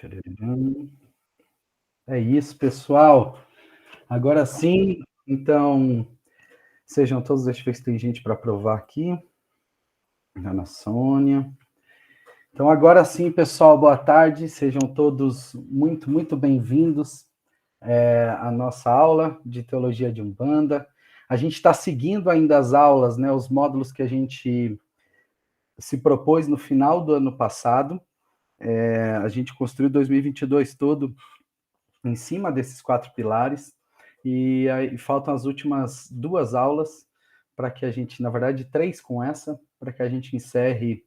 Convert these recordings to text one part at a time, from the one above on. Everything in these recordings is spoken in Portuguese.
Tcharam. É isso, pessoal. Agora sim, então, sejam todos, deixa eu ver se tem gente para aprovar aqui. Ana Sônia. Então, agora sim, pessoal, boa tarde, sejam todos muito bem-vindos à nossa aula de Teologia de Umbanda. A gente está seguindo ainda as aulas, né, os módulos que a gente se propôs no final do ano passado. A gente construiu 2022 todo em cima desses 4 pilares, e aí faltam as últimas 2 aulas para que a gente, na verdade, 3 com essa, para que a gente encerre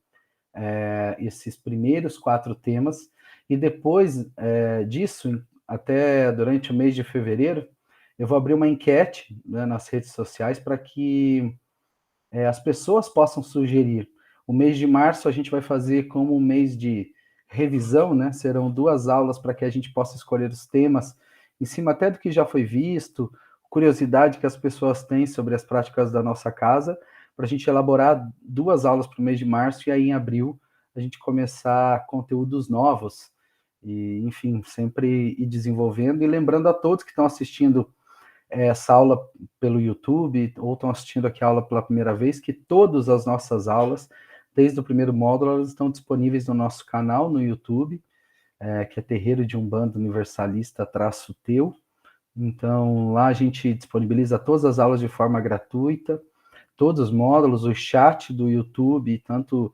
esses primeiros 4 temas, e depois disso, até durante o mês de fevereiro, eu vou abrir uma enquete, né, nas redes sociais para que as pessoas possam sugerir. O mês de março a gente vai fazer como um mês de revisão, né? Serão 2 aulas para que a gente possa escolher os temas em cima até do que já foi visto, curiosidade que as pessoas têm sobre as práticas da nossa casa, para a gente elaborar 2 aulas para o mês de março e aí em abril a gente começar conteúdos novos e, enfim, sempre ir desenvolvendo e lembrando a todos que estão assistindo essa aula pelo YouTube ou estão assistindo aqui a aula pela primeira vez, que todas as nossas aulas, desde o primeiro módulo, elas estão disponíveis no nosso canal no YouTube, que é Terreiro de Umbanda Universalista-Teu. Então, lá a gente disponibiliza todas as aulas de forma gratuita, todos os módulos, o chat do YouTube, tanto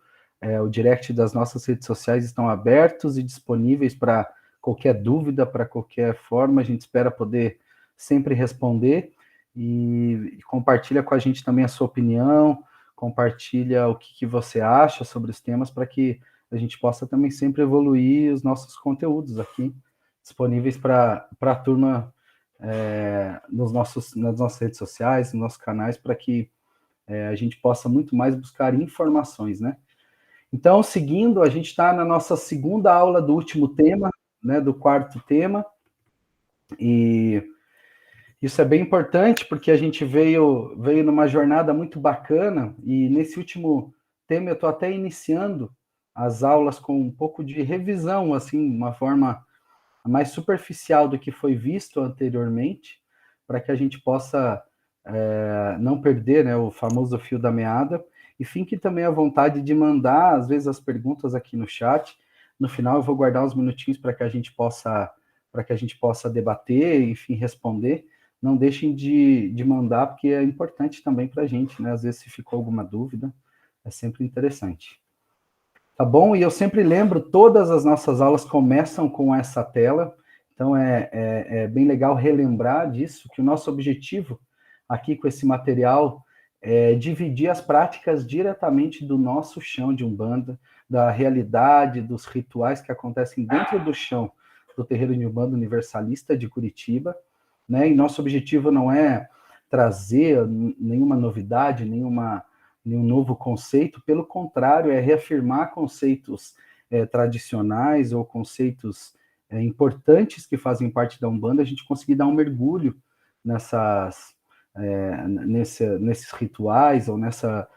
o direct das nossas redes sociais estão abertos e disponíveis para qualquer dúvida, para qualquer forma, a gente espera poder sempre responder, e compartilha com a gente também a sua opinião, compartilha o que você acha sobre os temas, para que a gente possa também sempre evoluir os nossos conteúdos aqui, disponíveis para a turma nas nossas redes sociais, nos nossos canais, para que a gente possa muito mais buscar informações, né? Então, seguindo, a gente está na nossa segunda aula do último tema, né, do 4º tema, e isso é bem importante, porque a gente veio numa jornada muito bacana, e nesse último tema eu estou até iniciando as aulas com um pouco de revisão, assim, uma forma mais superficial do que foi visto anteriormente, para que a gente possa não perder, né, o famoso fio da meada, e fique também à vontade de mandar, às vezes, as perguntas aqui no chat. No final eu vou guardar uns minutinhos para que a gente possa debater, enfim, responder. Não deixem de mandar, porque é importante também para a gente, né? Às vezes, se ficou alguma dúvida, é sempre interessante. Tá bom? E eu sempre lembro, todas as nossas aulas começam com essa tela, então é bem legal relembrar disso, que o nosso objetivo aqui com esse material é dividir as práticas diretamente do nosso chão de Umbanda, da realidade, dos rituais que acontecem dentro do chão do Terreiro de Umbanda Universalista de Curitiba, né? E nosso objetivo não é trazer nenhuma novidade, nenhum novo conceito, pelo contrário, é reafirmar conceitos tradicionais ou conceitos importantes que fazem parte da Umbanda, a gente conseguir dar um mergulho nesses rituais ou nessa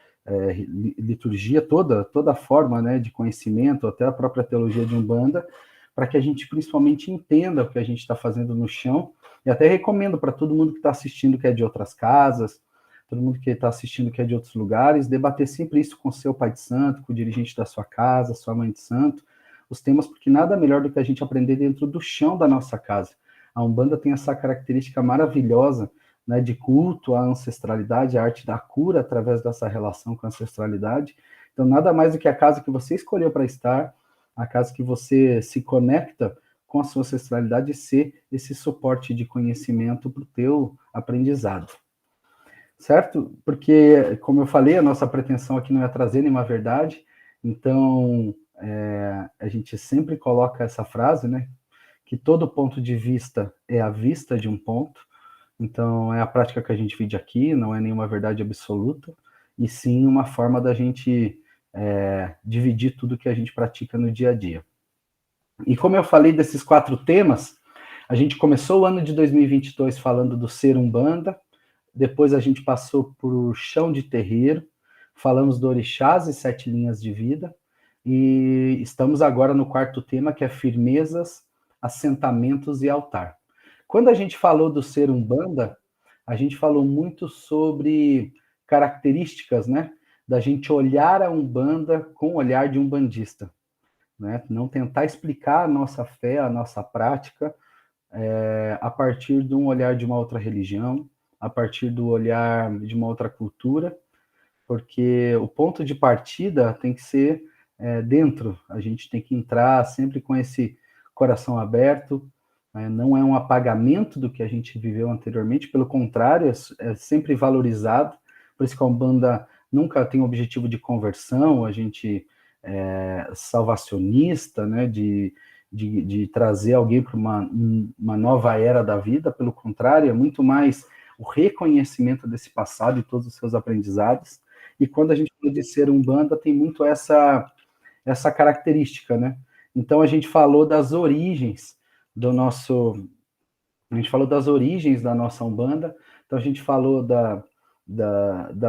liturgia, toda a forma, né, de conhecimento, até a própria teologia de Umbanda, para que a gente principalmente entenda o que a gente está fazendo no chão, e até recomendo para todo mundo que está assistindo que é de outras casas, todo mundo que está assistindo que é de outros lugares, debater sempre isso com o seu pai de santo, com o dirigente da sua casa, sua mãe de santo, os temas, porque nada melhor do que a gente aprender dentro do chão da nossa casa. A Umbanda tem essa característica maravilhosa, né, de culto à ancestralidade, a arte da cura através dessa relação com a ancestralidade. Então, nada mais do que a casa que você escolheu para estar, a casa que você se conecta com a sua ancestralidade, ser esse suporte de conhecimento para o teu aprendizado. Certo? Porque, como eu falei, a nossa pretensão aqui não é trazer nenhuma verdade, então a gente sempre coloca essa frase, né? Que todo ponto de vista é a vista de um ponto, então é a prática que a gente vive aqui, não é nenhuma verdade absoluta, e sim uma forma da gente dividir tudo que a gente pratica no dia a dia. E como eu falei desses 4 temas, a gente começou o ano de 2022 falando do ser Umbanda, depois a gente passou por chão de terreiro, falamos do orixás e 7 linhas de vida, e estamos agora no quarto tema, que é firmezas, assentamentos e altar. Quando a gente falou do ser Umbanda, a gente falou muito sobre características, né, da gente olhar a Umbanda com o olhar de umbandista, né, não tentar explicar a nossa fé, a nossa prática, a partir de um olhar de uma outra religião, a partir do olhar de uma outra cultura, porque o ponto de partida tem que ser dentro, a gente tem que entrar sempre com esse coração aberto, não é um apagamento do que a gente viveu anteriormente, pelo contrário, é sempre valorizado, por isso que a Umbanda nunca tem o objetivo de conversão, a gente é salvacionista, né, de trazer alguém para uma nova era da vida, pelo contrário, é muito mais o reconhecimento desse passado e todos os seus aprendizados, e quando a gente fala de ser Umbanda, tem muito essa característica, né? Então, a gente falou das origens do nosso... A gente falou das origens da nossa Umbanda, então a gente falou da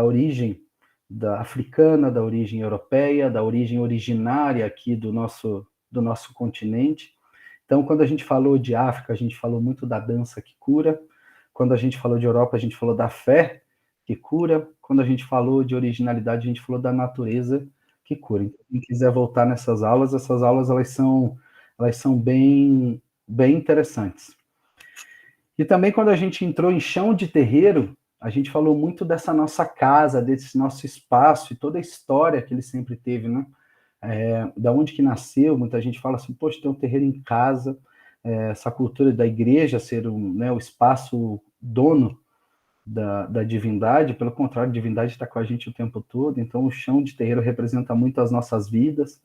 origem da africana, da origem europeia, da origem originária aqui do nosso continente. Então, quando a gente falou de África, a gente falou muito da dança que cura. Quando a gente falou de Europa, a gente falou da fé que cura. Quando a gente falou de originalidade, a gente falou da natureza que cura. Então, quem quiser voltar nessas aulas, essas aulas elas são bem, bem interessantes. E também quando a gente entrou em chão de terreiro, a gente falou muito dessa nossa casa, desse nosso espaço e toda a história que ele sempre teve, né? Da onde que nasceu, muita gente fala assim, poxa, tem um terreiro em casa, essa cultura da igreja ser o espaço dono da divindade, pelo contrário, a divindade está com a gente o tempo todo, então o chão de terreiro representa muito as nossas vidas,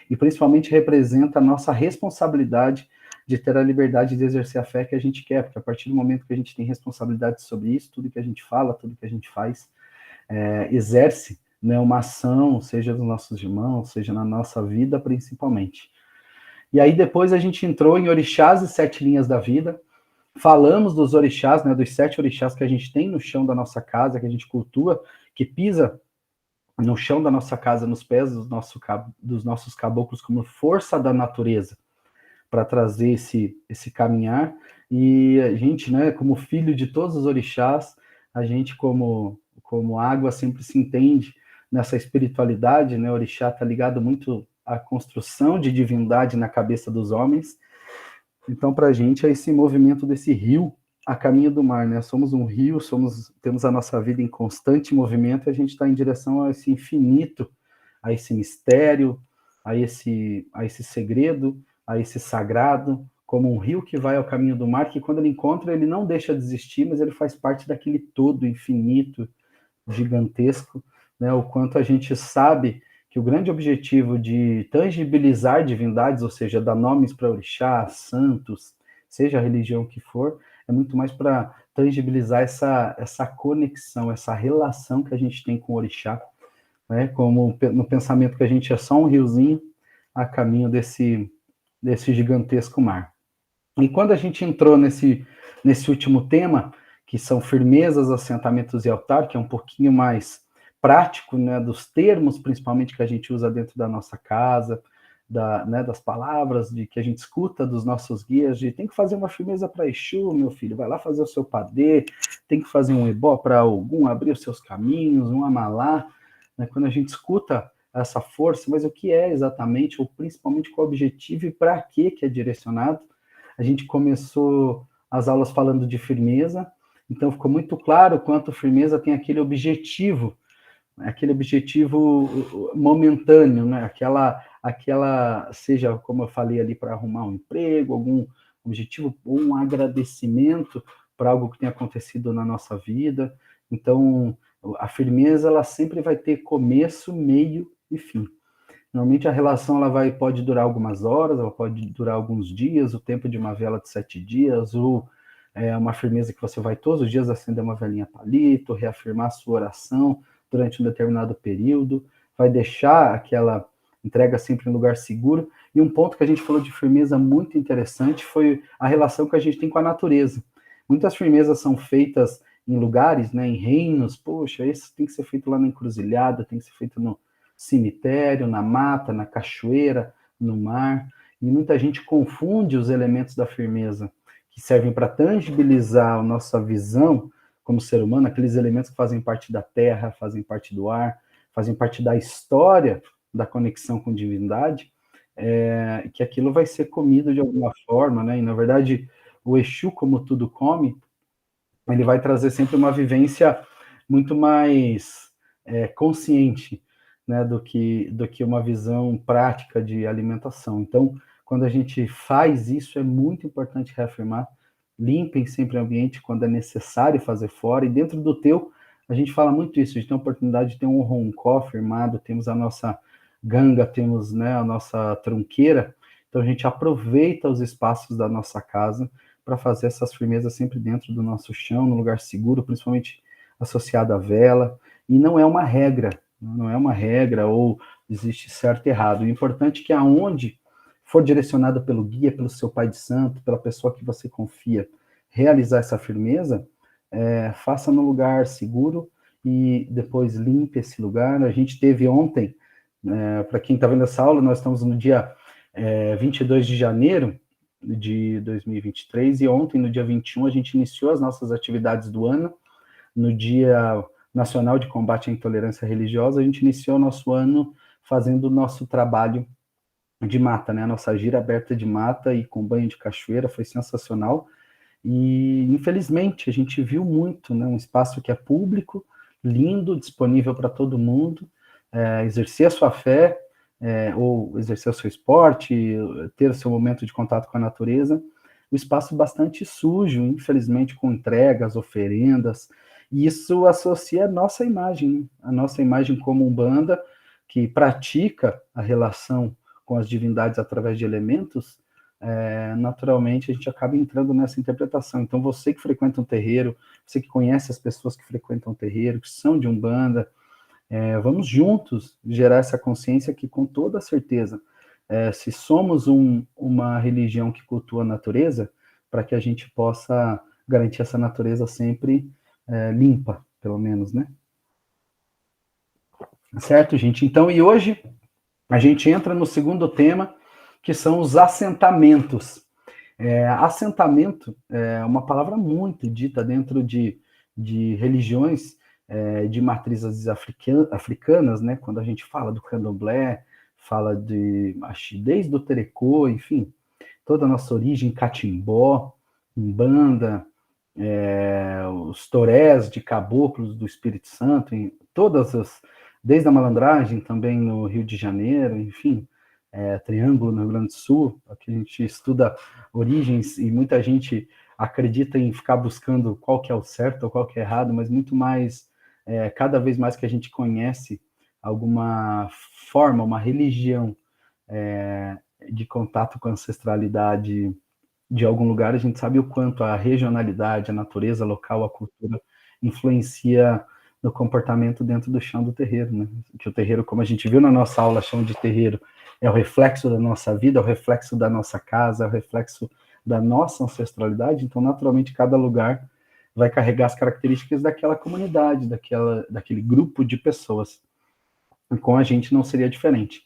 e principalmente representa a nossa responsabilidade de ter a liberdade de exercer a fé que a gente quer, porque a partir do momento que a gente tem responsabilidade sobre isso, tudo que a gente fala, tudo que a gente faz, exerce, né, uma ação, seja dos nossos irmãos, seja na nossa vida principalmente. E aí depois a gente entrou em orixás e 7 linhas da vida, falamos dos orixás, né, dos 7 orixás que a gente tem no chão da nossa casa, que a gente cultua, que pisa no chão da nossa casa, nos pés dos nossos caboclos, como força da natureza, para trazer esse caminhar, e a gente, né, como filho de todos os orixás, a gente como água sempre se entende nessa espiritualidade, né, o orixá está ligado muito à construção de divindade na cabeça dos homens, então para a gente é esse movimento desse rio a caminho do mar, né, somos um rio, temos a nossa vida em constante movimento, e a gente está em direção a esse infinito, a esse mistério, a esse segredo, a esse sagrado, como um rio que vai ao caminho do mar, que quando ele encontra, ele não deixa de existir, mas ele faz parte daquele todo infinito, gigantesco, né? O quanto a gente sabe que o grande objetivo de tangibilizar divindades, ou seja, dar nomes para orixás, santos, seja a religião que for, é muito mais para tangibilizar essa conexão, essa relação que a gente tem com o orixá, né? Como no pensamento que a gente é só um riozinho a caminho desse gigantesco mar. E quando a gente entrou nesse último tema, que são firmezas, assentamentos e altar, que é um pouquinho mais prático, né, dos termos, principalmente, que a gente usa dentro da nossa casa, das palavras que a gente escuta dos nossos guias, de tem que fazer uma firmeza para Exu, meu filho, vai lá fazer o seu padê, tem que fazer um ebó para algum, abrir os seus caminhos, um amalá, né, quando a gente escuta essa força, mas o que é exatamente, ou principalmente qual o objetivo e para que é direcionado. A gente começou as aulas falando de firmeza, então ficou muito claro quanto firmeza tem aquele objetivo momentâneo, né? Aquela, seja, como eu falei ali, para arrumar um emprego, algum objetivo, ou um agradecimento para algo que tem acontecido na nossa vida. Então, a firmeza, ela sempre vai ter começo, meio e fim. Normalmente a relação pode durar algumas horas, ela pode durar alguns dias, o tempo de uma vela de 7 dias, ou uma firmeza que você vai todos os dias acender uma velinha palito, reafirmar a sua oração durante um determinado período, vai deixar aquela entrega sempre em lugar seguro. E um ponto que a gente falou de firmeza muito interessante foi a relação que a gente tem com a natureza. Muitas firmezas são feitas em lugares, né, em reinos, poxa, esse tem que ser feito lá na encruzilhada, tem que ser feito cemitério, na mata, na cachoeira, no mar, e muita gente confunde os elementos da firmeza, que servem para tangibilizar a nossa visão como ser humano, aqueles elementos que fazem parte da terra, fazem parte do ar, fazem parte da história da conexão com divindade, que aquilo vai ser comido de alguma forma, né? E, na verdade, o Exu, como tudo come, ele vai trazer sempre uma vivência muito mais consciente, né, do que uma visão prática de alimentação. Então, quando a gente faz isso, é muito importante reafirmar, limpem sempre o ambiente quando é necessário fazer fora, e dentro do teu, a gente fala muito isso, a gente tem a oportunidade de ter um roncó firmado, temos a nossa ganga, temos, né, a nossa trunqueira, então a gente aproveita os espaços da nossa casa para fazer essas firmezas sempre dentro do nosso chão, no lugar seguro, principalmente associado à vela, e não é uma regra, não é uma regra ou existe certo e errado. O importante é que aonde for direcionado pelo guia, pelo seu pai de santo, pela pessoa que você confia, realizar essa firmeza, faça no lugar seguro e depois limpe esse lugar. A gente teve ontem, para quem está vendo essa aula, nós estamos no dia 22 de janeiro de 2023, e ontem, no dia 21, a gente iniciou as nossas atividades do ano. No Dia Nacional de Combate à Intolerância Religiosa, a gente iniciou o nosso ano fazendo o nosso trabalho de mata, né? A nossa gira aberta de mata e com banho de cachoeira, foi sensacional. E, infelizmente, a gente viu muito, né? Um espaço que é público, lindo, disponível para todo mundo, exercer a sua fé, ou exercer o seu esporte, ter o seu momento de contato com a natureza, o espaço bastante sujo, infelizmente, com entregas, oferendas, e isso associa a nossa imagem como umbanda, que pratica a relação com as divindades através de elementos, naturalmente a gente acaba entrando nessa interpretação. Então, você que frequenta um terreiro, você que conhece as pessoas que frequentam um terreiro, que são de umbanda, vamos juntos gerar essa consciência que, com toda certeza, se somos uma religião que cultua a natureza, para que a gente possa garantir essa natureza sempre limpa, pelo menos, né? Certo, gente? Então, e hoje a gente entra no segundo tema, que são os assentamentos. Assentamento é uma palavra muito dita dentro de religiões de matrizes africanas, né? Quando a gente fala do candomblé, fala desde o terecô, enfim, toda a nossa origem, catimbó, umbanda, os torés de caboclos do Espírito Santo, em desde a malandragem também no Rio de Janeiro, enfim, Triângulo no Rio Grande do Sul, aqui a gente estuda origens e muita gente acredita em ficar buscando qual que é o certo ou qual que é errado, mas muito mais, cada vez mais que a gente conhece alguma forma, uma religião de contato com a ancestralidade de algum lugar, a gente sabe o quanto a regionalidade, a natureza local, a cultura influencia no comportamento dentro do chão do terreiro, né? Que o terreiro, como a gente viu na nossa aula, chão de terreiro, é o reflexo da nossa vida, é o reflexo da nossa casa, é o reflexo da nossa ancestralidade, então, naturalmente, cada lugar vai carregar as características daquela comunidade, daquele grupo de pessoas. E com a gente não seria diferente.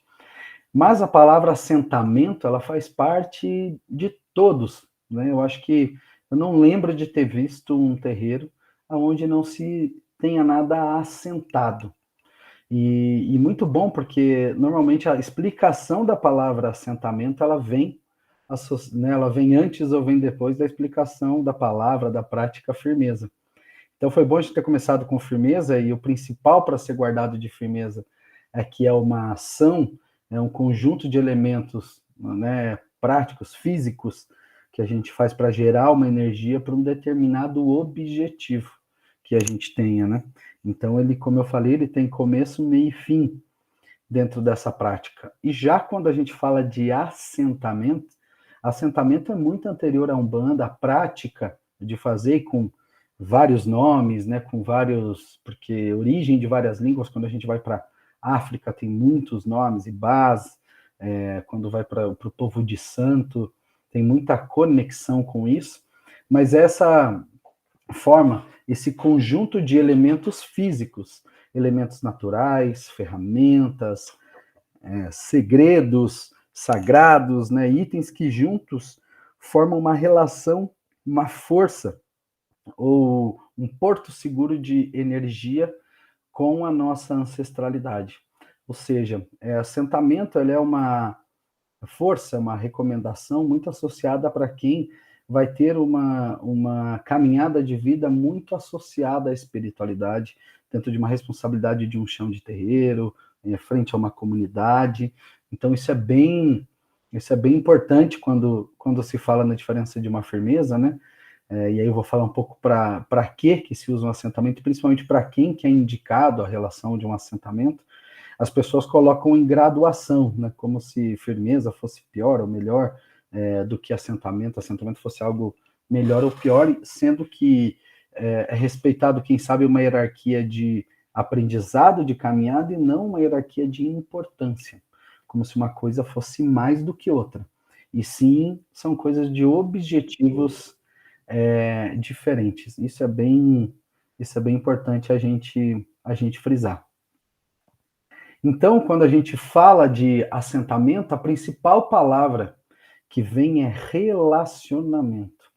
Mas a palavra assentamento, ela faz parte de todos, né? Eu acho que eu não lembro de ter visto um terreiro onde não se tenha nada assentado. E muito bom, porque normalmente a explicação da palavra assentamento, né, ela vem antes ou vem depois da explicação da palavra, da prática firmeza. Então foi bom a gente ter começado com firmeza, e o principal para ser guardado de firmeza é que é uma ação, é um conjunto de elementos, né, práticos, físicos, que a gente faz para gerar uma energia para um determinado objetivo que a gente tenha, né? Então, ele, como eu falei, ele tem começo, meio e fim dentro dessa prática. E já quando a gente fala de assentamento é muito anterior à Umbanda, a prática de fazer com vários nomes, né, com vários, porque origem de várias línguas, quando a gente vai para África tem muitos nomes, Ibás, quando vai para o povo de santo, tem muita conexão com isso, mas essa forma, esse conjunto de elementos físicos elementos naturais, ferramentas, segredos sagrados, né? Itens que juntos formam uma relação, uma força, ou um porto seguro de energia com a nossa ancestralidade. Ou seja, assentamento é uma força, uma recomendação muito associada para quem vai ter uma caminhada de vida muito associada à espiritualidade, dentro de uma responsabilidade de um chão de terreiro, frente a uma comunidade. Então, isso é bem importante quando se fala na diferença de uma firmeza, né? E aí eu vou falar um pouco para que se usa um assentamento, principalmente para quem que é indicado a relação de um assentamento. As pessoas colocam em graduação, né, como se firmeza fosse pior ou melhor do que assentamento fosse algo melhor ou pior, sendo que é respeitado, quem sabe, uma hierarquia de aprendizado, de caminhada, e não uma hierarquia de importância, como se uma coisa fosse mais do que outra. E sim, são coisas de objetivos diferentes. Isso é bem importante a gente frisar. Então, quando a gente fala de assentamento, a principal palavra que vem é relacionamento.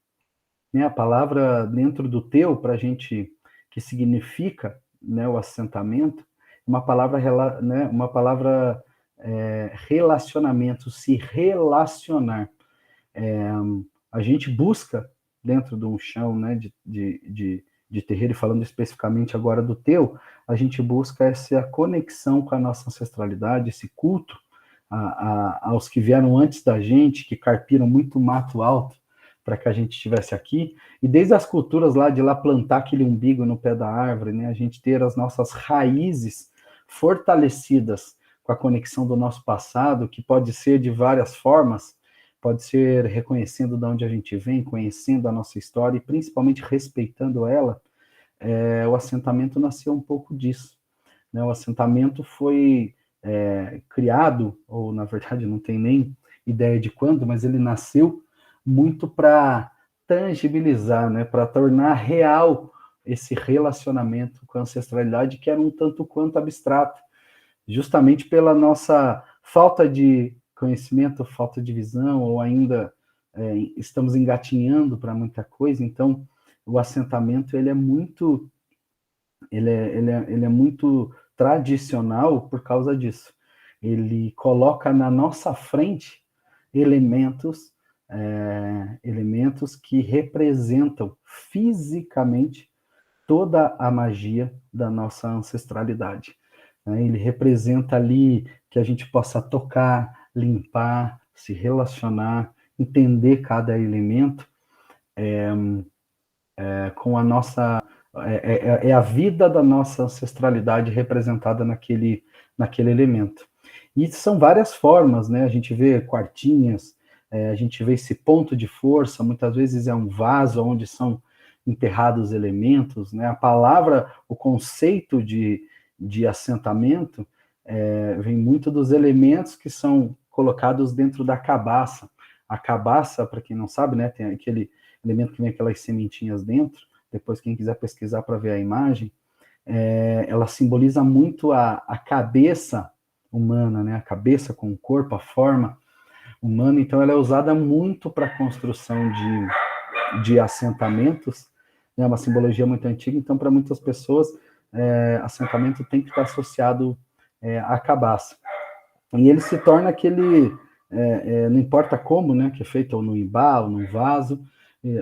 Né? A palavra dentro do teu, para a gente, que significa, né, o assentamento, uma palavra relacionamento, se relacionar. A gente busca, dentro de um chão, né, de terreiro, e falando especificamente agora do teu, a gente busca essa conexão com a nossa ancestralidade, esse culto aos que vieram antes da gente, que carpiram muito mato alto para que a gente estivesse aqui, e desde as culturas lá de lá plantar aquele umbigo no pé da árvore, né, a gente ter as nossas raízes fortalecidas com a conexão do nosso passado, que pode ser de várias formas, pode ser reconhecendo de onde a gente vem, conhecendo a nossa história e principalmente respeitando ela. O assentamento nasceu um pouco disso. Né? O assentamento foi criado, ou na verdade não tem nem ideia de quando, mas ele nasceu muito para tangibilizar, né? Para tornar real esse relacionamento com a ancestralidade, que era um tanto quanto abstrato, justamente pela nossa falta de conhecimento, falta de visão, ou ainda estamos engatinhando para muita coisa. Então, o assentamento ele é muito tradicional por causa disso. Ele coloca na nossa frente elementos que representam fisicamente toda a magia da nossa ancestralidade. Ele representa ali que a gente possa tocar, limpar, se relacionar, entender cada elemento com a nossa... É a vida da nossa ancestralidade representada naquele elemento. E são várias formas, né? A gente vê quartinhas, a gente vê esse ponto de força, muitas vezes é um vaso onde são enterrados elementos, né? A palavra, o conceito de assentamento vem muito dos elementos que são colocados dentro da cabaça. A cabaça, para quem não sabe, né, tem aquele elemento que vem aquelas sementinhas dentro. Depois, quem quiser pesquisar para ver a imagem, ela simboliza muito a cabeça humana, né? A cabeça com o corpo, a forma humana. Então, ela é usada muito para a construção de assentamentos. É uma simbologia muito antiga. Então, para muitas pessoas, assentamento tem que estar associado à cabaça. E ele se torna aquele, não importa como, né? Que é feito ou no imbá, ou no vaso,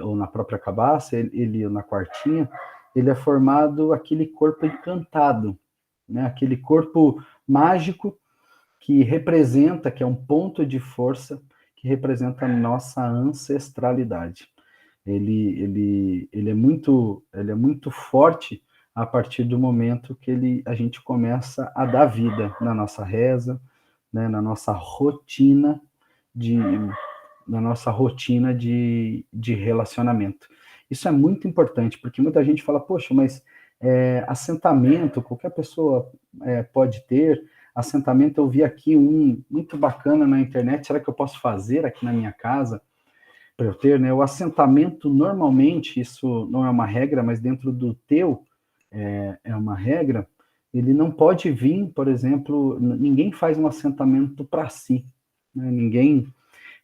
ou na própria cabaça, ele na quartinha, ele é formado aquele corpo encantado, né? Aquele corpo mágico que representa, que é um ponto de força, que representa a nossa ancestralidade. Ele é muito forte a partir do momento que a gente começa a dar vida na nossa reza, né? Na nossa rotina de relacionamento. Isso é muito importante, porque muita gente fala, poxa, mas assentamento, qualquer pessoa pode ter. Assentamento, eu vi aqui um muito bacana na internet, será que eu posso fazer aqui na minha casa para eu ter, né? O assentamento, normalmente, isso não é uma regra, mas dentro do teu é uma regra, ele não pode vir, por exemplo, ninguém faz um assentamento para si, né? Ninguém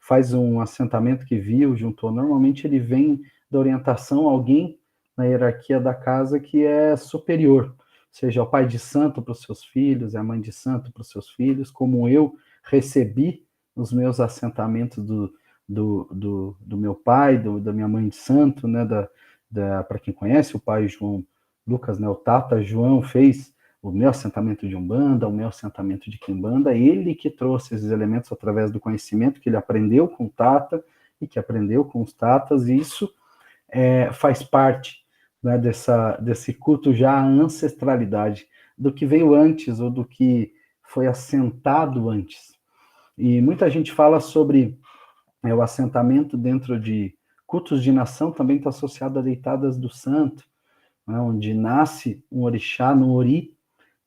faz um assentamento que viu, juntou. Normalmente ele vem da orientação a alguém na hierarquia da casa que é superior, seja o pai de santo para os seus filhos, a mãe de santo para os seus filhos, como eu recebi os meus assentamentos do meu pai, da minha mãe de santo, né, para quem conhece, o pai João Lucas, né, o Tata João fez o meu assentamento de Umbanda, o meu assentamento de Quimbanda, ele que trouxe esses elementos através do conhecimento que ele aprendeu com o Tata e que aprendeu com os Tatas, e isso faz parte, né, desse culto já à ancestralidade, do que veio antes ou do que foi assentado antes. E muita gente fala sobre o assentamento dentro de cultos de nação, também está associado a deitadas do santo, né, onde nasce um orixá no ori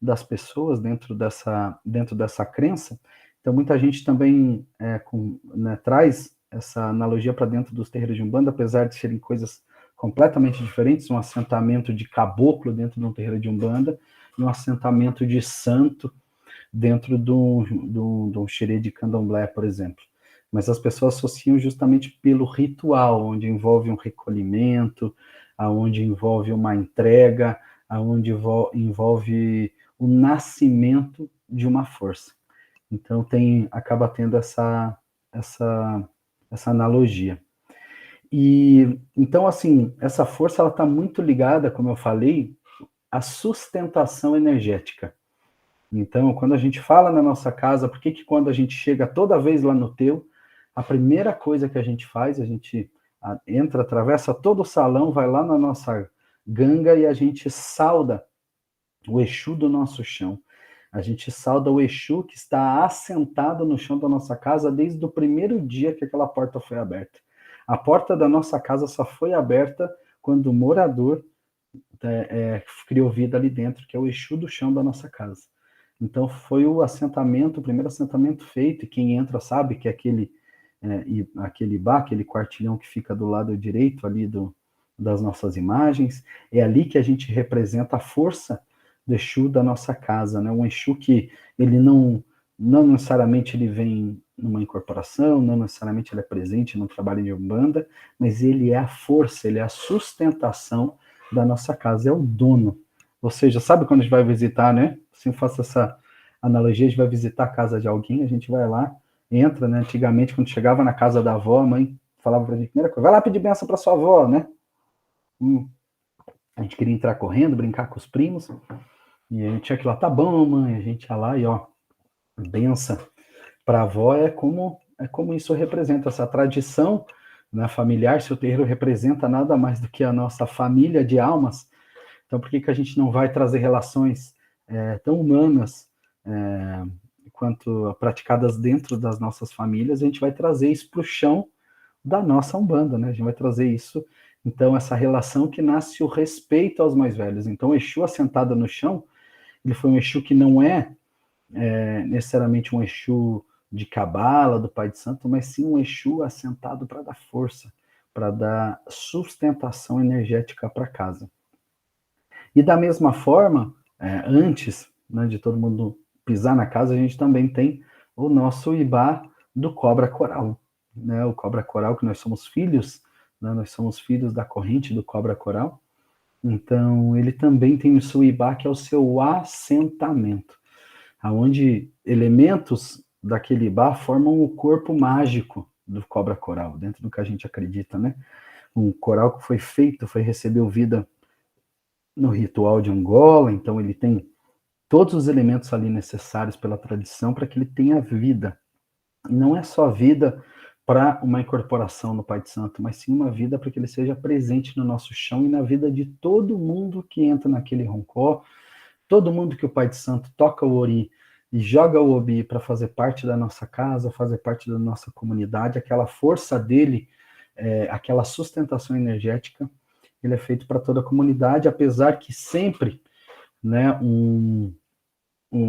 das pessoas dentro dessa crença. Então, muita gente também traz essa analogia para dentro dos terreiros de Umbanda, apesar de serem coisas completamente diferentes, um assentamento de caboclo dentro de um terreiro de Umbanda e um assentamento de santo dentro de um xerê de candomblé, por exemplo. Mas as pessoas associam justamente pelo ritual, onde envolve um recolhimento, aonde envolve uma entrega, aonde envolve o nascimento de uma força. Então acaba tendo essa analogia. E então, assim, essa força ela está muito ligada, como eu falei, à sustentação energética. Então, quando a gente fala na nossa casa, por que quando a gente chega toda vez lá no teu, a primeira coisa que a gente faz, a gente entra, atravessa todo o salão, vai lá na nossa ganga e a gente sauda o Exu do nosso chão. A gente sauda o Exu que está assentado no chão da nossa casa desde o primeiro dia que aquela porta foi aberta. A porta da nossa casa só foi aberta quando o morador criou vida ali dentro, que é o Exu do chão da nossa casa. Então foi o primeiro assentamento feito, e quem entra sabe que é aquele bar, aquele quartilhão que fica do lado direito ali das nossas imagens, é ali que a gente representa a força do Exu da nossa casa, né? Um Exu que ele não necessariamente ele vem numa incorporação, não necessariamente ele é presente no trabalho de Umbanda, mas ele é a força, ele é a sustentação da nossa casa, é o dono. Ou seja, sabe quando a gente vai visitar, né? Se eu faço essa analogia, a gente vai visitar a casa de alguém, a gente vai lá, entra, né? Antigamente, quando chegava na casa da avó, a mãe falava pra gente, primeira coisa, vai lá pedir benção pra sua avó, né? A gente queria entrar correndo, brincar com os primos, e a gente tinha que ir lá, tá bom, mãe, a gente ia lá e, ó, benção pra avó é como isso representa, essa tradição, né, familiar, se o terreiro representa nada mais do que a nossa família de almas, então por que a gente não vai trazer relações tão humanas quanto praticadas dentro das nossas famílias, a gente vai trazer isso para o chão da nossa Umbanda, né? A gente vai trazer isso, então, essa relação que nasce o respeito aos mais velhos. Então, o Exu assentado no chão, ele foi um Exu que não é necessariamente um Exu de cabala, do Pai de Santo, mas sim um Exu assentado para dar força, para dar sustentação energética para casa. E da mesma forma, antes, né, de todo mundo pisar na casa, a gente também tem o nosso Ibá do Cobra Coral, né? O Cobra Coral, que nós somos filhos, né? Nós somos filhos da corrente do Cobra Coral. Então, ele também tem o seu Ibá, que é o seu assentamento, aonde elementos daquele Ibá formam o corpo mágico do Cobra Coral, dentro do que a gente acredita, né? Um coral que recebeu vida no ritual de Angola, então ele tem todos os elementos ali necessários pela tradição para que ele tenha vida. E não é só vida para uma incorporação no Pai de Santo, mas sim uma vida para que ele seja presente no nosso chão e na vida de todo mundo que entra naquele roncó, todo mundo que o Pai de Santo toca o ori e joga o obi para fazer parte da nossa casa, fazer parte da nossa comunidade, aquela força dele, aquela sustentação energética, ele é feito para toda a comunidade, apesar que sempre, né, um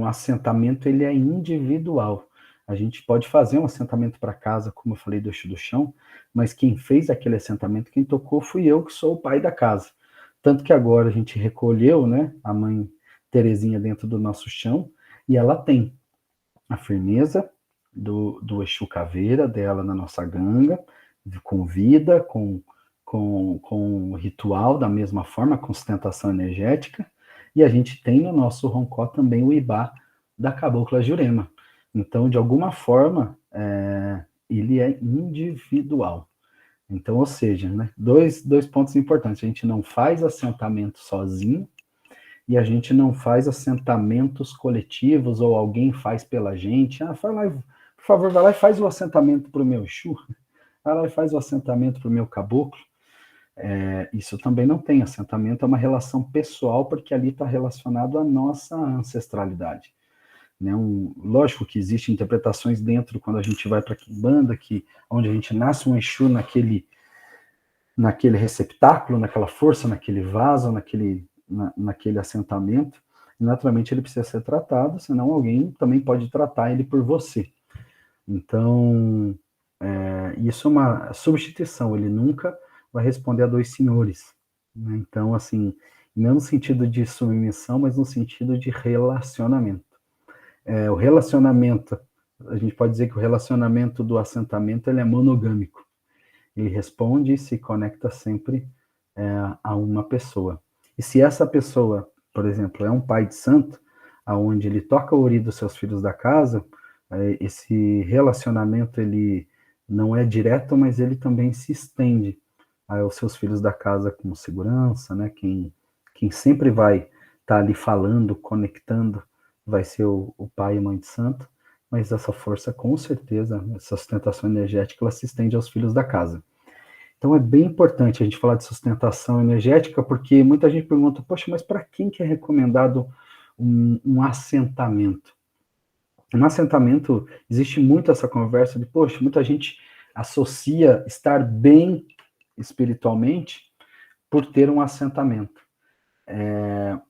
assentamento ele é individual. A gente pode fazer um assentamento para casa, como eu falei do Exu do Chão, mas quem fez aquele assentamento, quem tocou, fui eu, que sou o pai da casa. Tanto que agora a gente recolheu, né? A mãe Terezinha dentro do nosso chão, e ela tem a firmeza do Exu Caveira dela na nossa ganga, com vida, com ritual da mesma forma, com sustentação energética, e a gente tem no nosso roncó também o Ibá da Cabocla Jurema. Então, de alguma forma, ele é individual. Então, ou seja, né, dois pontos importantes. A gente não faz assentamento sozinho e a gente não faz assentamentos coletivos ou alguém faz pela gente. Vai lá, por favor, vai lá e faz o assentamento para o meu Exu. Vai lá e faz o assentamento para o meu caboclo. Isso também não tem. Assentamento é uma relação pessoal, porque ali está relacionado à nossa ancestralidade. Né? Lógico que existem interpretações dentro, quando a gente vai para Quimbanda, onde a gente nasce um Exu naquele receptáculo, naquela força, naquele vaso, naquele assentamento, e naturalmente ele precisa ser tratado, senão alguém também pode tratar ele por você. Então, isso é uma substituição, ele nunca vai responder a dois senhores. Né? Então, assim, não no sentido de submissão, mas no sentido de relacionamento. O relacionamento, a gente pode dizer que o relacionamento do assentamento ele é monogâmico. Ele responde e se conecta sempre a uma pessoa. E se essa pessoa, por exemplo, é um pai de santo, aonde ele toca o ori dos seus filhos da casa, esse relacionamento ele não é direto, mas ele também se estende aos seus filhos da casa com segurança, né? Quem sempre vai estar ali falando, conectando, vai ser o pai e mãe de santo, mas essa força, com certeza, essa sustentação energética, ela se estende aos filhos da casa. Então é bem importante a gente falar de sustentação energética, porque muita gente pergunta, poxa, mas para quem que é recomendado um assentamento? Um assentamento, existe muito essa conversa de, poxa, muita gente associa estar bem espiritualmente por ter um assentamento.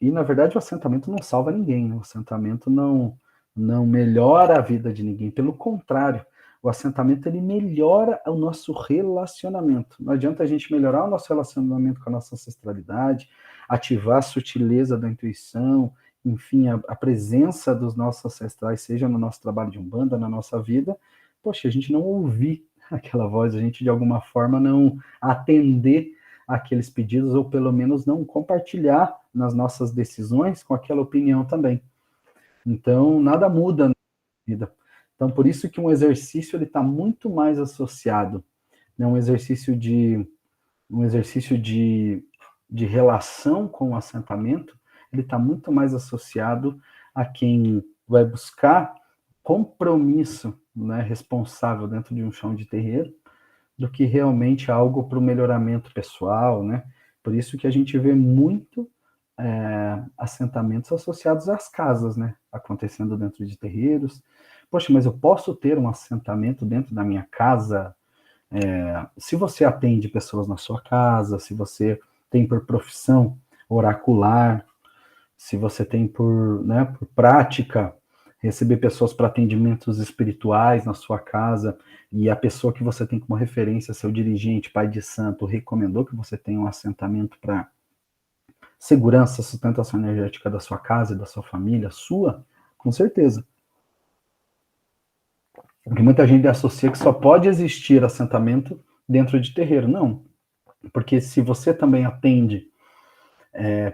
E, na verdade, o assentamento não salva ninguém, né? O assentamento não melhora a vida de ninguém, pelo contrário, o assentamento ele melhora o nosso relacionamento. Não adianta a gente melhorar o nosso relacionamento com a nossa ancestralidade, ativar a sutileza da intuição, enfim, a presença dos nossos ancestrais, seja no nosso trabalho de Umbanda, na nossa vida, poxa, a gente não ouvir aquela voz, a gente de alguma forma não atender aqueles pedidos, ou pelo menos não compartilhar nas nossas decisões com aquela opinião também. Então, nada muda na vida. Então, por isso que um exercício ele está muito mais associado, né, um exercício de relação com o assentamento, ele está muito mais associado a quem vai buscar compromisso, né, responsável dentro de um chão de terreiro, do que realmente algo para o melhoramento pessoal, né? Por isso que a gente vê muito assentamentos associados às casas, né? Acontecendo dentro de terreiros. Poxa, mas eu posso ter um assentamento dentro da minha casa? Se você atende pessoas na sua casa, se você tem por profissão oracular, se você tem por prática receber pessoas para atendimentos espirituais na sua casa, e a pessoa que você tem como referência, seu dirigente, pai de santo, recomendou que você tenha um assentamento para segurança, sustentação energética da sua casa e da sua família, sua, com certeza. Porque muita gente associa que só pode existir assentamento dentro de terreiro. Não, porque se você também atende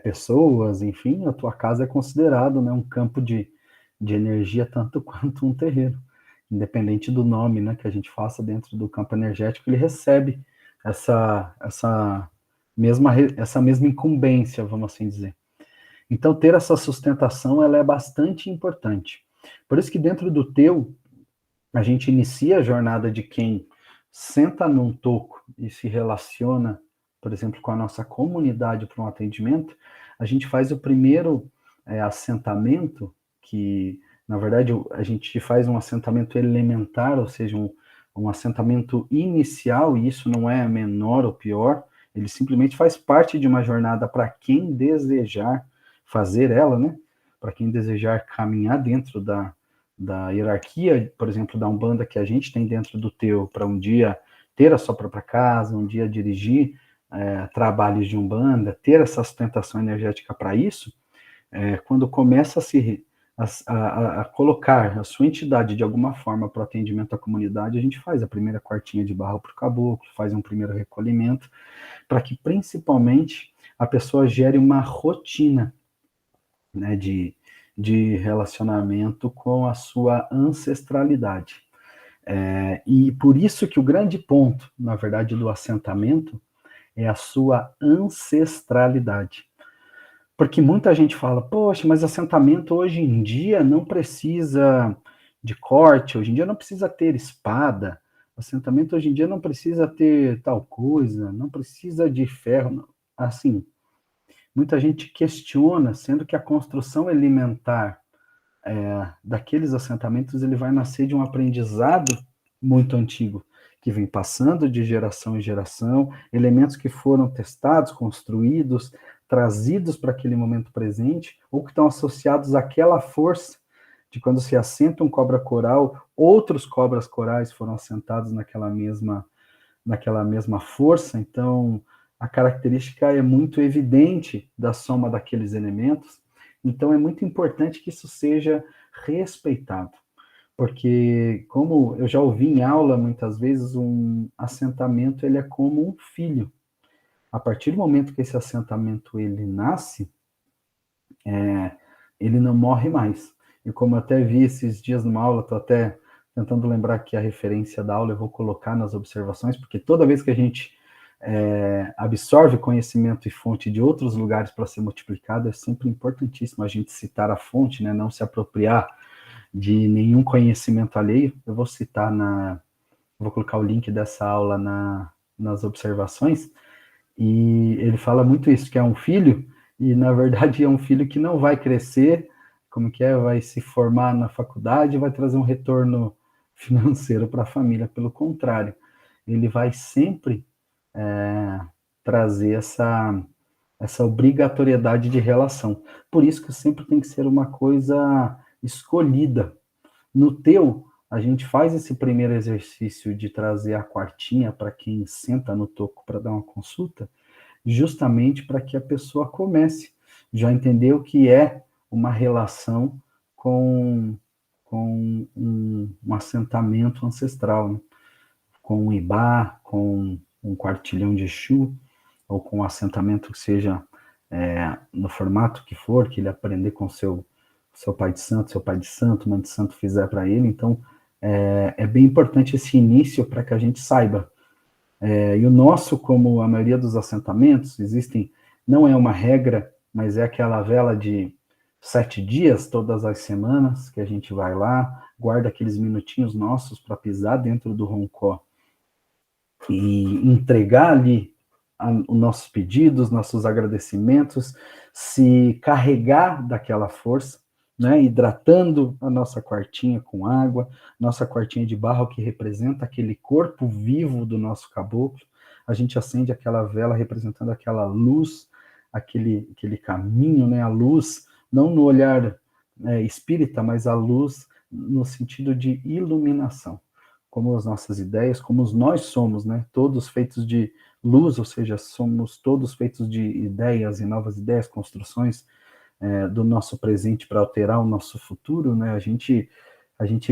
pessoas, enfim, a tua casa é considerado, né, um campo de energia tanto quanto um terreiro. Independente do nome, né, que a gente faça dentro do campo energético, ele recebe essa mesma incumbência, vamos assim dizer. Então, ter essa sustentação, ela é bastante importante. Por isso que dentro do teu, a gente inicia a jornada de quem senta num toco e se relaciona, por exemplo, com a nossa comunidade para um atendimento, a gente faz o primeiro assentamento, que, na verdade, a gente faz um assentamento elementar, ou seja, um assentamento inicial, e isso não é menor ou pior, ele simplesmente faz parte de uma jornada para quem desejar fazer ela, né? Para quem desejar caminhar dentro da hierarquia, por exemplo, da Umbanda que a gente tem dentro do teu, para um dia ter a sua própria casa, um dia dirigir trabalhos de Umbanda, ter essa sustentação energética para isso, Quando começa a colocar a sua entidade de alguma forma para o atendimento à comunidade, a gente faz a primeira quartinha de barro para o caboclo, faz um primeiro recolhimento, para que principalmente a pessoa gere uma rotina, né, de relacionamento com a sua ancestralidade. E por isso que o grande ponto, na verdade, do assentamento é a sua ancestralidade. Porque muita gente fala, poxa, mas assentamento hoje em dia não precisa de corte, hoje em dia não precisa ter espada, assentamento hoje em dia não precisa ter tal coisa, não precisa de ferro. Assim, muita gente questiona, sendo que a construção elementar daqueles assentamentos ele vai nascer de um aprendizado muito antigo, que vem passando de geração em geração, elementos que foram testados, construídos, trazidos para aquele momento presente, ou que estão associados àquela força de quando se assenta um cobra coral, outros cobras corais foram assentados naquela mesma força. Então, a característica é muito evidente da soma daqueles elementos. Então, é muito importante que isso seja respeitado, porque, como eu já ouvi em aula muitas vezes, um assentamento ele é como um filho. A partir do momento que esse assentamento ele nasce, ele não morre mais. E como eu até vi esses dias numa aula, estou até tentando lembrar aqui a referência da aula, eu vou colocar nas observações, porque toda vez que a gente absorve conhecimento e fonte de outros lugares para ser multiplicado, é sempre importantíssimo a gente citar a fonte, né? Não se apropriar de nenhum conhecimento alheio. Eu vou citar vou colocar o link dessa aula nas observações, e ele fala muito isso, que é um filho, e na verdade é um filho que não vai crescer, como que é, vai se formar na faculdade, vai trazer um retorno financeiro para a família, pelo contrário, ele vai sempre trazer essa obrigatoriedade de relação. Por isso que sempre tem que ser uma coisa escolhida. No teu, a gente faz esse primeiro exercício de trazer a quartinha para quem senta no toco para dar uma consulta, justamente para que a pessoa comece já a entender o que é uma relação com um assentamento ancestral, né? Com um ibá, com um quartilhão de Exu, ou com um assentamento que seja no formato que for, que ele aprender com seu pai de santo, mãe de santo fizer para ele. Então, é bem importante esse início para que a gente saiba. E o nosso, como a maioria dos assentamentos, não é uma regra, mas é aquela vela de 7 dias, todas as semanas, que a gente vai lá, guarda aqueles minutinhos nossos para pisar dentro do roncó e entregar ali os nossos pedidos, nossos agradecimentos, se carregar daquela força, né, hidratando a nossa quartinha com água, nossa quartinha de barro que representa aquele corpo vivo do nosso caboclo. A gente acende aquela vela representando aquela luz, aquele caminho, né, a luz, não no olhar espírita, mas a luz no sentido de iluminação, como as nossas ideias, como nós somos, né, todos feitos de luz, ou seja, somos todos feitos de ideias e novas ideias, construções do nosso presente para alterar o nosso futuro, né? A gente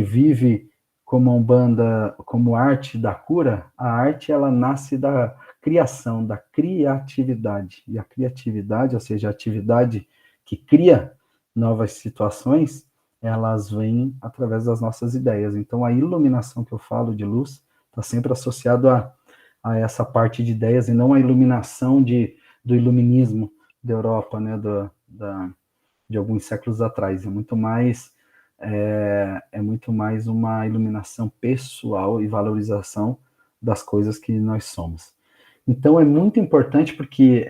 vive como a Umbanda, como arte da cura. A arte ela nasce da criação, da criatividade, e a criatividade, ou seja, a atividade que cria novas situações, elas vêm através das nossas ideias. Então, a iluminação que eu falo de luz está sempre associado a essa parte de ideias, e não a iluminação do iluminismo da Europa, né, de alguns séculos atrás. É muito mais uma iluminação pessoal e valorização das coisas que nós somos. Então, é muito importante porque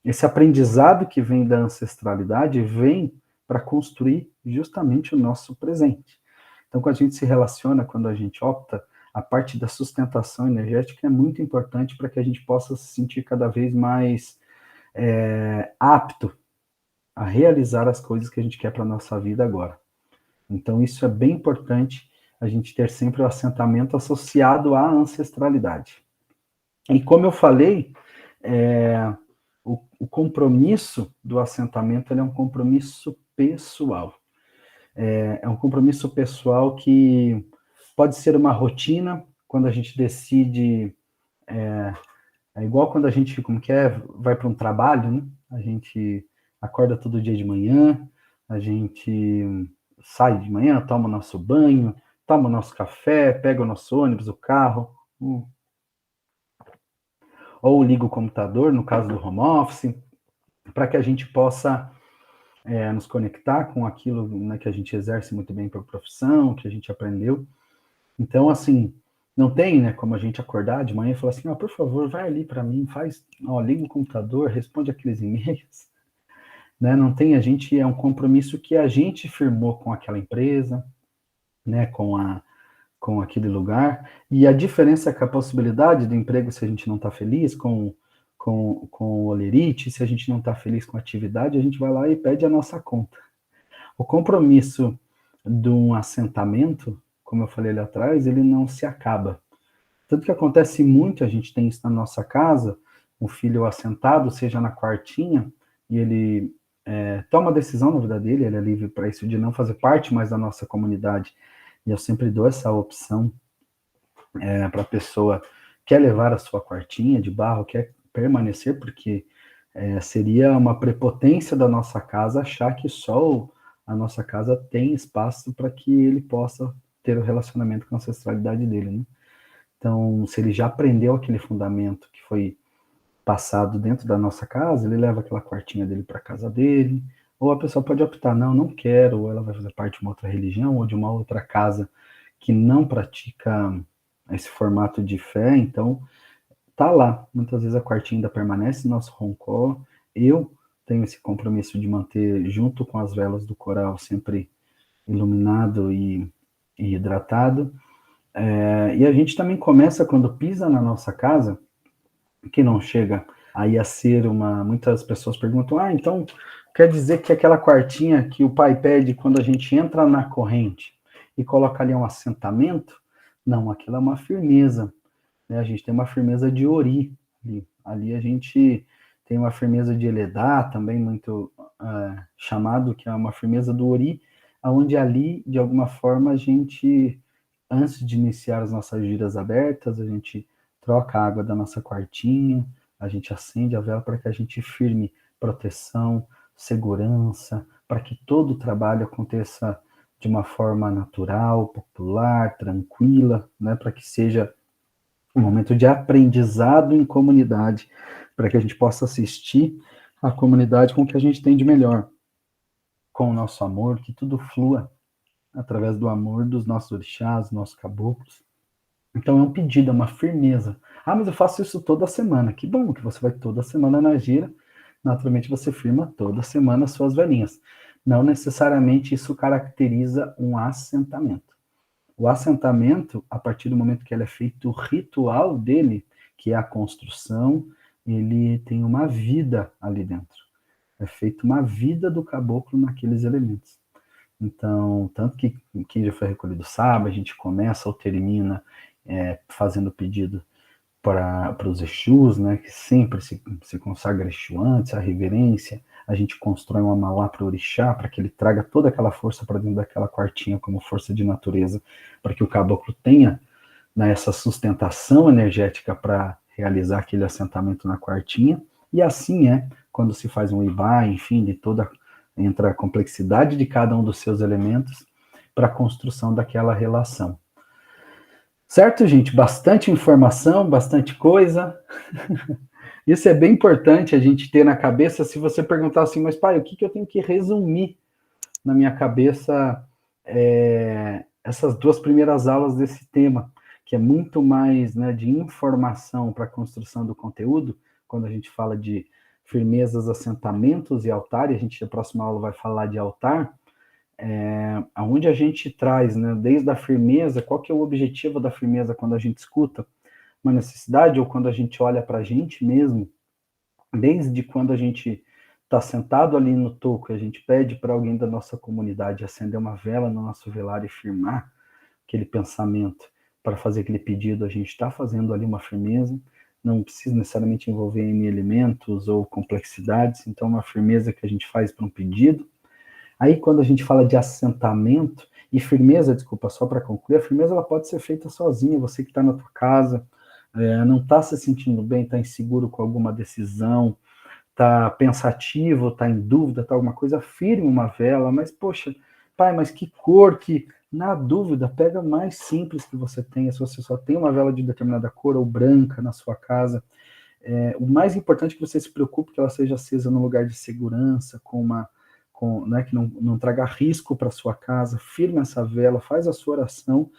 esse aprendizado que vem da ancestralidade vem para construir justamente o nosso presente. Então, quando a gente se relaciona, quando a gente opta, a parte da sustentação energética é muito importante para que a gente possa se sentir cada vez mais apto a realizar as coisas que a gente quer para a nossa vida agora. Então, isso é bem importante, a gente ter sempre o assentamento associado à ancestralidade. E como eu falei, o compromisso do assentamento ele é um compromisso pessoal. É um compromisso pessoal que pode ser uma rotina, quando a gente decide, é igual quando a gente, como que é, vai para um trabalho, né? A gente acorda todo dia de manhã, a gente sai de manhã, toma o nosso banho, toma o nosso café, pega o nosso ônibus, o carro, ou liga o computador, no caso do home office, para que a gente possa nos conectar com aquilo, né, que a gente exerce muito bem por profissão, que a gente aprendeu. Então, assim, não tem, né, como a gente acordar de manhã e falar assim, por favor, vai ali para mim, liga o computador, responde aqueles e-mails, né? Não tem, é um compromisso que a gente firmou com aquela empresa, né, com aquele lugar, e a diferença é que a possibilidade do emprego, se a gente não está feliz com o Olerite, se a gente não está feliz com a atividade, a gente vai lá e pede a nossa conta. O compromisso de um assentamento, como eu falei ali atrás, ele não se acaba. Tanto que acontece muito, a gente tem isso na nossa casa, um filho assentado, seja na quartinha, e ele toma a decisão na vida dele, ele é livre para isso, de não fazer parte mais da nossa comunidade. E eu sempre dou essa opção para a pessoa que quer levar a sua quartinha de barro, quer permanecer, porque seria uma prepotência da nossa casa achar que só a nossa casa tem espaço para que ele possa ter o relacionamento com a ancestralidade dele, né? Então, se ele já aprendeu aquele fundamento que foi passado dentro da nossa casa, ele leva aquela quartinha dele para a casa dele, ou a pessoa pode optar, não quero, ou ela vai fazer parte de uma outra religião, ou de uma outra casa que não pratica esse formato de fé, então tá lá. Muitas vezes a quartinha ainda permanece no nosso roncó. Eu tenho esse compromisso de manter, junto com as velas do coral, sempre iluminado e hidratado. E a gente também começa, quando pisa na nossa casa, que não chega aí a ser muitas pessoas perguntam, então quer dizer que aquela quartinha que o pai pede quando a gente entra na corrente e coloca ali um assentamento? Não, aquilo é uma firmeza, né? A gente tem uma firmeza de Ori ali a gente tem uma firmeza de Eledá, também muito chamado, que é uma firmeza do Ori, onde ali, de alguma forma, a gente, antes de iniciar as nossas giras abertas, a gente troca a água da nossa quartinha, a gente acende a vela para que a gente firme proteção, segurança, para que todo o trabalho aconteça de uma forma natural, popular, tranquila, né, para que seja um momento de aprendizado em comunidade, para que a gente possa assistir a comunidade com o que a gente tem de melhor, com o nosso amor, que tudo flua através do amor dos nossos orixás, nossos caboclos. Então é um pedido, é uma firmeza. Mas eu faço isso toda semana. Que bom que você vai toda semana na gira. Naturalmente você firma toda semana as suas velhinhas. Não necessariamente isso caracteriza um assentamento. O assentamento, a partir do momento que ele é feito o ritual dele, que é a construção, ele tem uma vida ali dentro. É feita uma vida do caboclo naqueles elementos. Então, tanto que quem já foi recolhido sabe, a gente começa ou termina fazendo pedido para os Exus, né, que sempre se consagra Exu antes, a reverência, a gente constrói uma malá para o orixá, para que ele traga toda aquela força para dentro daquela quartinha como força de natureza, para que o caboclo tenha, né, essa sustentação energética para realizar aquele assentamento na quartinha, e assim quando se faz um ibá, enfim, entra a complexidade de cada um dos seus elementos para a construção daquela relação. Certo, gente? Bastante informação, bastante coisa. Isso é bem importante a gente ter na cabeça. Se você perguntar assim, mas pai, o que eu tenho que resumir na minha cabeça essas 2 primeiras aulas desse tema, que é muito mais, né, de informação para a construção do conteúdo, quando a gente fala de firmezas, assentamentos e altar, e a próxima aula vai falar de altar, onde a gente traz, né, desde a firmeza, qual que é o objetivo da firmeza quando a gente escuta uma necessidade, ou quando a gente olha para a gente mesmo, desde quando a gente está sentado ali no toco e a gente pede para alguém da nossa comunidade acender uma vela no nosso velário e firmar aquele pensamento para fazer aquele pedido, a gente está fazendo ali uma firmeza, não precisa necessariamente envolver N elementos ou complexidades, então uma firmeza que a gente faz para um pedido. Aí quando a gente fala de assentamento, e firmeza, desculpa, só para concluir, a firmeza ela pode ser feita sozinha, você que está na tua casa, não está se sentindo bem, está inseguro com alguma decisão, está pensativo, está em dúvida, está alguma coisa, firme uma vela, mas poxa, pai, mas que cor que... Na dúvida, pega a mais simples que você tenha, se você só tem uma vela de determinada cor ou branca na sua casa, o mais importante é que você se preocupe que ela seja acesa num lugar de segurança, né, que não traga risco para sua casa, firma essa vela, faz a sua oração.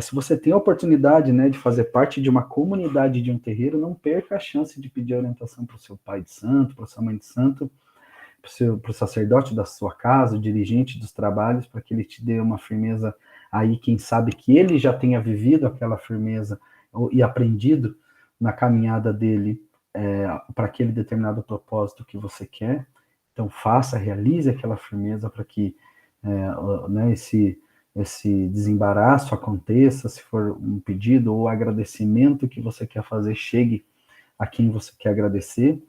Se você tem a oportunidade, né, de fazer parte de uma comunidade de um terreiro, não perca a chance de pedir orientação para o seu pai de santo, para a sua mãe de santo, para o sacerdote da sua casa, o dirigente dos trabalhos, para que ele te dê uma firmeza aí, quem sabe que ele já tenha vivido aquela firmeza e aprendido na caminhada dele para aquele determinado propósito que você quer. Então faça, realize aquela firmeza para que né, esse desembaraço aconteça, se for um pedido ou agradecimento que você quer fazer, chegue a quem você quer agradecer.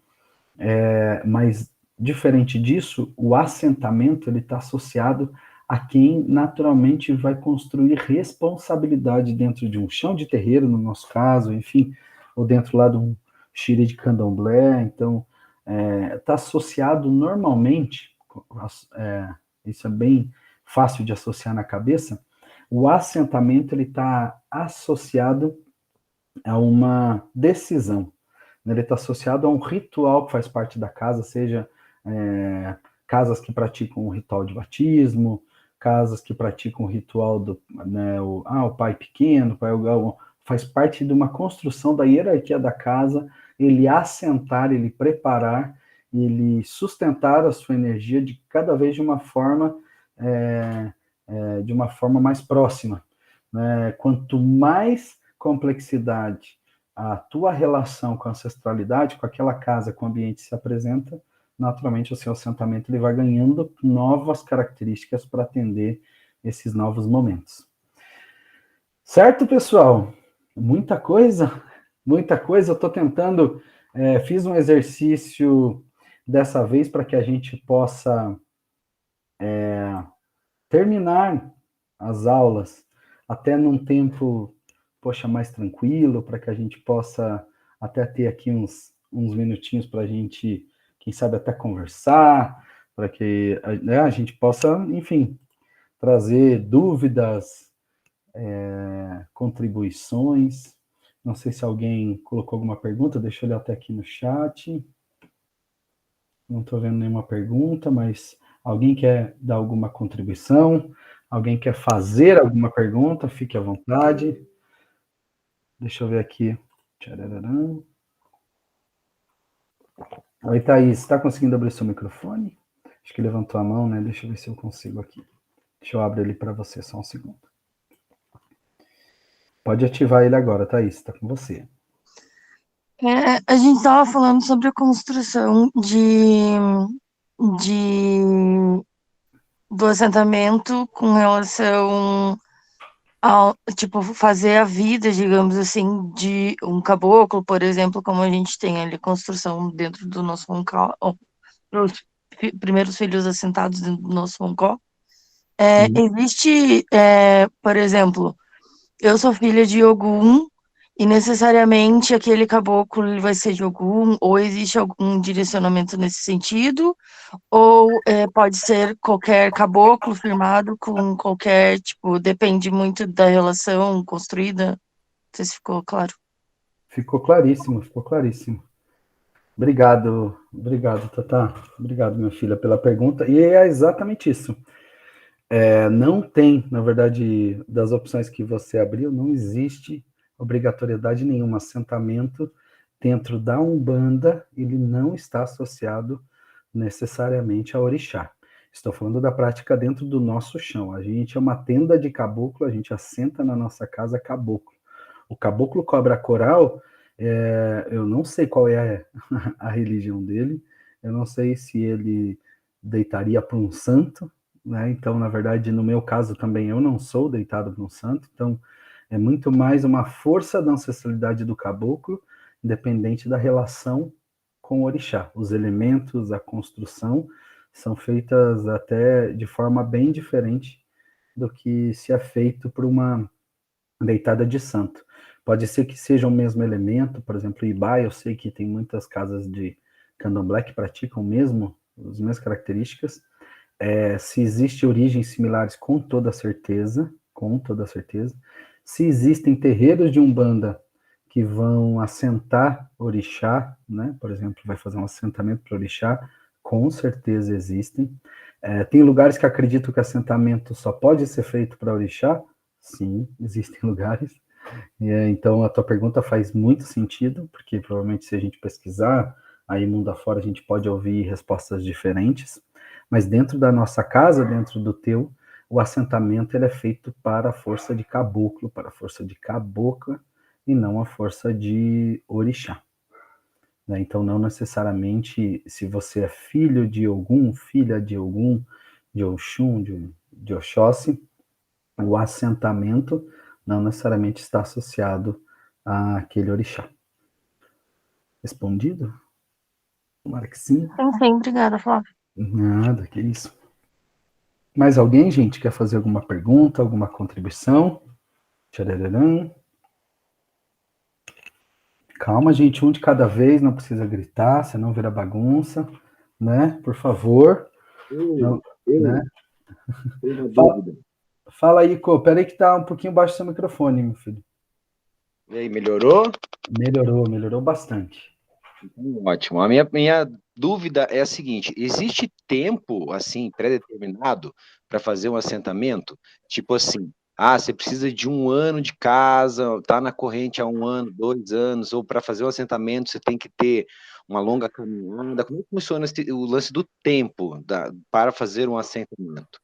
Mas diferente disso, o assentamento ele está associado a quem naturalmente vai construir responsabilidade dentro de um chão de terreiro, no nosso caso, enfim, ou dentro lá de um xire de candomblé. Então, está associado normalmente, isso é bem fácil de associar na cabeça, o assentamento ele está associado a uma decisão. Ele está associado a um ritual que faz parte da casa, seja casas que praticam o ritual de batismo, casas que praticam o ritual do o pai pequeno, faz parte de uma construção da hierarquia da casa, ele assentar, ele preparar, ele sustentar a sua energia de cada vez de uma forma mais próxima. Né? Quanto mais complexidade a tua relação com a ancestralidade, com aquela casa, com o ambiente se apresenta, naturalmente o seu assentamento ele vai ganhando novas características para atender esses novos momentos. Certo, pessoal? Muita coisa. Eu estou tentando, fiz um exercício dessa vez para que a gente possa terminar as aulas até num tempo, mais tranquilo, para que a gente possa até ter aqui uns minutinhos para a gente, quem sabe, até conversar, para que a gente possa, enfim, trazer dúvidas, contribuições. Não sei se alguém colocou alguma pergunta, deixa eu olhar até aqui no chat. Não estou vendo nenhuma pergunta, mas alguém quer dar alguma contribuição? Alguém quer fazer alguma pergunta? Fique à vontade. Deixa eu ver aqui. Tchararam. Oi, Thaís, está conseguindo abrir seu microfone? Acho que levantou a mão, né? Deixa eu ver se eu consigo aqui. Deixa eu abrir ele para você, só um segundo. Pode ativar ele agora, Thaís, está com você. A gente estava falando sobre a construção do assentamento com relação ao, tipo, fazer a vida, digamos assim, de um caboclo, por exemplo, como a gente tem ali construção dentro do nosso Roncó, os primeiros filhos assentados dentro do nosso Roncó. Existe, por exemplo, eu sou filha de Ogum, e necessariamente aquele caboclo ele vai ser de Ogum, ou existe algum direcionamento nesse sentido, ou pode ser qualquer caboclo firmado com qualquer, tipo, depende muito da relação construída. Não sei se ficou claro. Ficou claríssimo, ficou claríssimo. Obrigado, Tata. Obrigado, minha filha, pela pergunta. E é exatamente isso. Não tem, na verdade, das opções que você abriu, não existe obrigatoriedade nenhuma. Assentamento dentro da Umbanda, ele não está associado necessariamente a orixá. Estou falando da prática dentro do nosso chão. A gente é uma tenda de caboclo, a gente assenta na nossa casa caboclo. O caboclo cobra coral, eu não sei qual é a religião dele, eu não sei se ele deitaria para um santo, né? Então, na verdade, no meu caso também, eu não sou deitado para um santo, então é muito mais uma força da ancestralidade do caboclo independente da relação com o orixá. Os elementos, a construção, são feitas até de forma bem diferente do que se é feito por uma deitada de santo. Pode ser que seja o mesmo elemento, por exemplo, Ibá, eu sei que tem muitas casas de candomblé que praticam mesmo, as mesmas características. Se existem origens similares, com toda certeza, com toda certeza. Se existem terreiros de Umbanda que vão assentar orixá, né? Por exemplo, vai fazer um assentamento para orixá, com certeza existem. Tem lugares que acreditam que assentamento só pode ser feito para orixá? Sim, existem lugares. Então, a tua pergunta faz muito sentido, porque provavelmente se a gente pesquisar, aí mundo afora, a gente pode ouvir respostas diferentes, mas dentro da nossa casa, dentro do teu, o assentamento ele é feito para a força de caboclo, para a força de cabocla, e não a força de orixá. Então, não necessariamente, se você é filho de Ogum, filha de Ogum, de Oxum, de Oxóssi, o assentamento não necessariamente está associado àquele orixá. Respondido? Tomara que sim. Sim, obrigada, Flávio. Nada, que isso. Mais alguém, gente, quer fazer alguma pergunta, alguma contribuição? Tchararam. Calma, gente, um de cada vez, não precisa gritar, senão vira bagunça, né? Por favor. Eu né? tenho uma dúvida. Fala aí, Cô. Peraí que tá um pouquinho baixo seu microfone, meu filho. E aí, melhorou? Melhorou bastante. Ótimo. A minha dúvida é a seguinte: existe tempo, assim, pré-determinado para fazer um assentamento? Tipo assim, você precisa de 1 ano de casa, tá na corrente há 1 ano, 2 anos, ou para fazer um assentamento você tem que ter uma longa caminhada. Como é que funciona o lance do tempo para fazer um assentamento?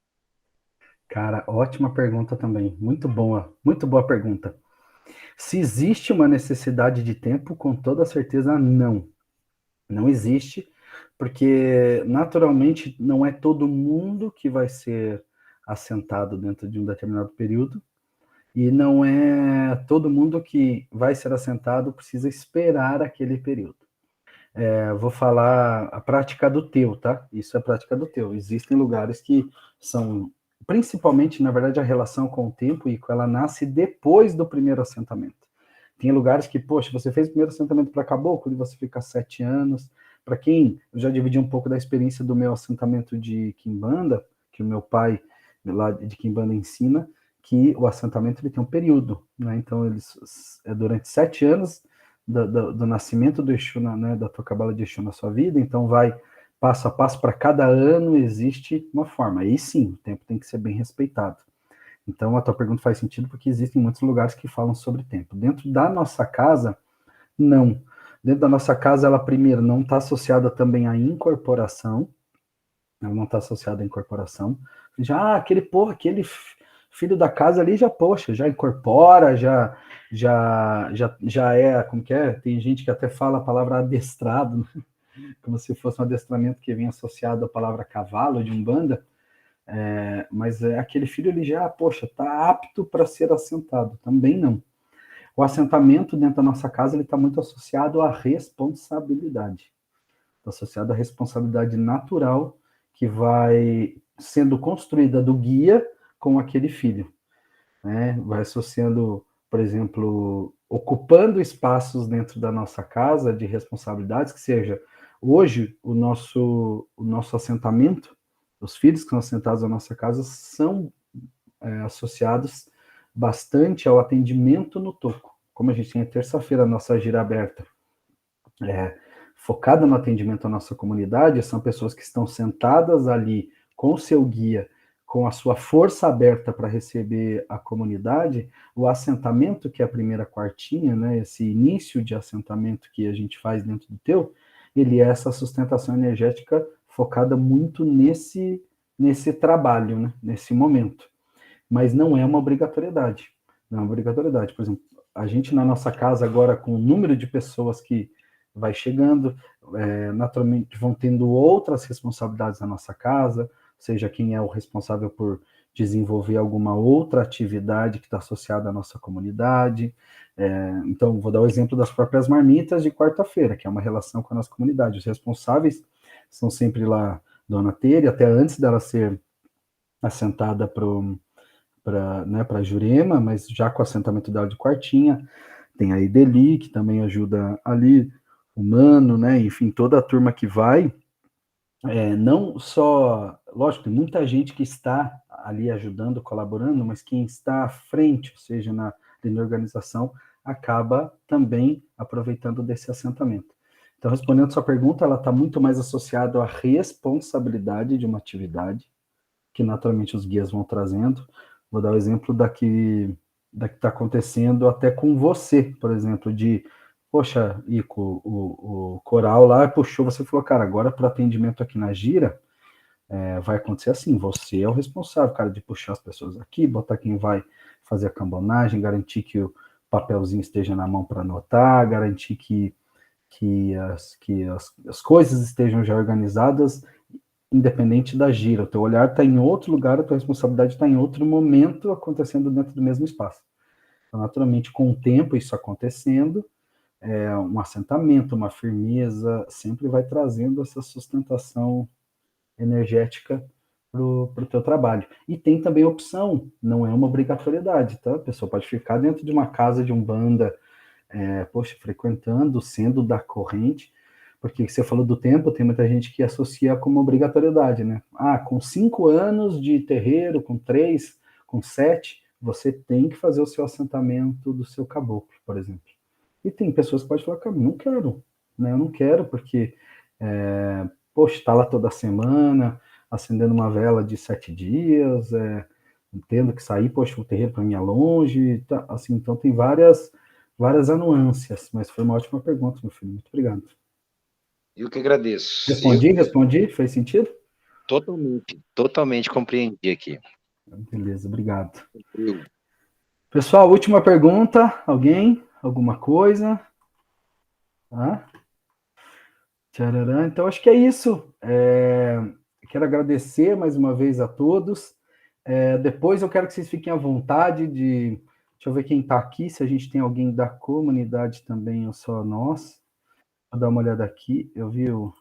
Cara, ótima pergunta também. Muito boa pergunta. Se existe uma necessidade de tempo, com toda certeza não. Não existe, porque naturalmente não é todo mundo que vai ser assentado dentro de um determinado período, e não é todo mundo que vai ser assentado precisa esperar aquele período. Vou falar a prática do teu, tá? Isso é a prática do teu. Existem lugares que são, principalmente, na verdade, a relação com o tempo e ela nasce depois do primeiro assentamento. Tem lugares que, poxa, você fez o primeiro assentamento para caboclo e você fica 7 anos. Para quem, eu já dividi um pouco da experiência do meu assentamento de Quimbanda, que o meu pai lá de Quimbanda ensina, que o assentamento ele tem um período, né? Então, durante 7 anos do nascimento do Exu, né, da tua cabala de Exu na sua vida, então vai passo a passo, para cada ano existe uma forma. Aí sim, o tempo tem que ser bem respeitado. Então, a tua pergunta faz sentido porque existem muitos lugares que falam sobre tempo. Dentro da nossa casa, não. Dentro da nossa casa, ela, primeiro, não está associada também à incorporação. Ela não está associada à incorporação. Já aquele filho da casa ali já, poxa, já incorpora, já é, como que é? Tem gente que até fala a palavra adestrado, né? Como se fosse um adestramento que vem associado à palavra cavalo de Umbanda. Mas aquele filho ele já, poxa, está apto para ser assentado. Também não. O assentamento dentro da nossa casa ele está muito associado à responsabilidade. Está associado à responsabilidade natural que vai sendo construída do guia com aquele filho. Né? Vai associando, por exemplo, ocupando espaços dentro da nossa casa de responsabilidades, que seja, hoje, o nosso assentamento, os filhos que são assentados na nossa casa são associados bastante ao atendimento no toco. Como a gente tem a terça-feira a nossa gira aberta, focada no atendimento à nossa comunidade, são pessoas que estão sentadas ali com o seu guia, com a sua força aberta para receber a comunidade. O assentamento, que é a primeira quartinha, né, esse início de assentamento que a gente faz dentro do teu, ele é essa sustentação energética focada muito nesse trabalho, né, nesse momento. Mas não é uma obrigatoriedade. Não é uma obrigatoriedade. Por exemplo, a gente na nossa casa agora, com o número de pessoas que vai chegando, naturalmente vão tendo outras responsabilidades na nossa casa, seja quem é o responsável por desenvolver alguma outra atividade que está associada à nossa comunidade, Então, vou dar o exemplo das próprias marmitas de quarta-feira, que é uma relação com a nossa comunidade. Os responsáveis são sempre lá Dona Tere, até antes dela ser assentada para Jurema, mas já com o assentamento dela de quartinha. Tem a Ideli, que também ajuda ali, o Mano, né? Enfim, toda a turma que vai. Não só, lógico, tem muita gente que está ali ajudando, colaborando, mas quem está à frente, ou seja, na organização, acaba também aproveitando desse assentamento. Então, respondendo a sua pergunta, ela está muito mais associada à responsabilidade de uma atividade, que naturalmente os guias vão trazendo. Vou dar o exemplo da que está acontecendo até com você, por exemplo, de, poxa, Ico, o coral lá puxou, você falou, cara, agora para atendimento aqui na gira, vai acontecer assim, você é o responsável, cara, de puxar as pessoas aqui, botar quem vai fazer a cambonagem, garantir que o papelzinho esteja na mão para anotar, garantir que as coisas estejam já organizadas, independente da gira. O teu olhar está em outro lugar, a tua responsabilidade está em outro momento, acontecendo dentro do mesmo espaço. Então, naturalmente, com o tempo, isso acontecendo, um assentamento, uma firmeza, sempre vai trazendo essa sustentação energética para o teu trabalho. E tem também opção, não é uma obrigatoriedade, tá? A pessoa pode ficar dentro de uma casa de umbanda, frequentando, sendo da corrente, porque você falou do tempo, tem muita gente que associa como obrigatoriedade, né? Com 5 anos de terreiro, com 3, com 7, você tem que fazer o seu assentamento do seu caboclo, por exemplo. E tem pessoas que podem falar, cara, não quero, né? Eu não quero, porque, está lá toda semana, acendendo uma vela de 7 dias, tendo que sair, o terreiro para mim é longe, tá, assim, então tem várias anuâncias, mas foi uma ótima pergunta, meu filho, muito obrigado. Eu que agradeço. Respondi? Fez sentido? Totalmente compreendi aqui. Beleza, obrigado. Pessoal, última pergunta, alguém? Alguma coisa? Tchararã. Então, acho que é isso. Quero agradecer mais uma vez a todos. Depois eu quero que vocês fiquem à vontade de... Deixa eu ver quem está aqui, se a gente tem alguém da comunidade também ou só nós. Vou dar uma olhada aqui. Eu vi o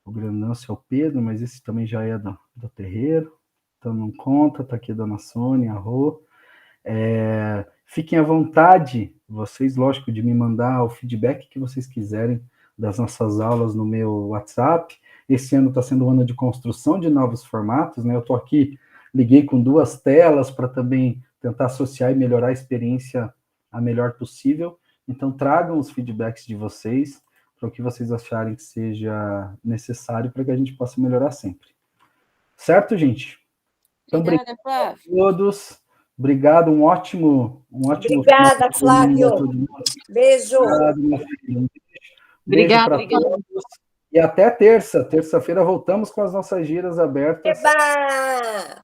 grandão, é o Pedro, mas esse também já é do terreiro. Então não conta, está aqui a Dona Sônia, a Rô. Fiquem à vontade, vocês, lógico, de me mandar o feedback que vocês quiserem das nossas aulas no meu WhatsApp. Esse ano está sendo um ano de construção de novos formatos, né? Eu estou aqui, liguei com 2 telas para também tentar associar e melhorar a experiência a melhor possível. Então, tragam os feedbacks de vocês para o que vocês acharem que seja necessário para que a gente possa melhorar sempre. Certo, gente? Então, obrigada, Flávio. A todos. Obrigado, um ótimo Obrigada, Flávio. Beijo. Obrigado, meu filho. Beijo para todos. E até terça. Terça-feira voltamos com as nossas giras abertas. Eba!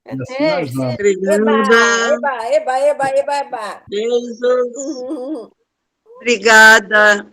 Assim nós vamos. Eba! Beijo. Obrigada.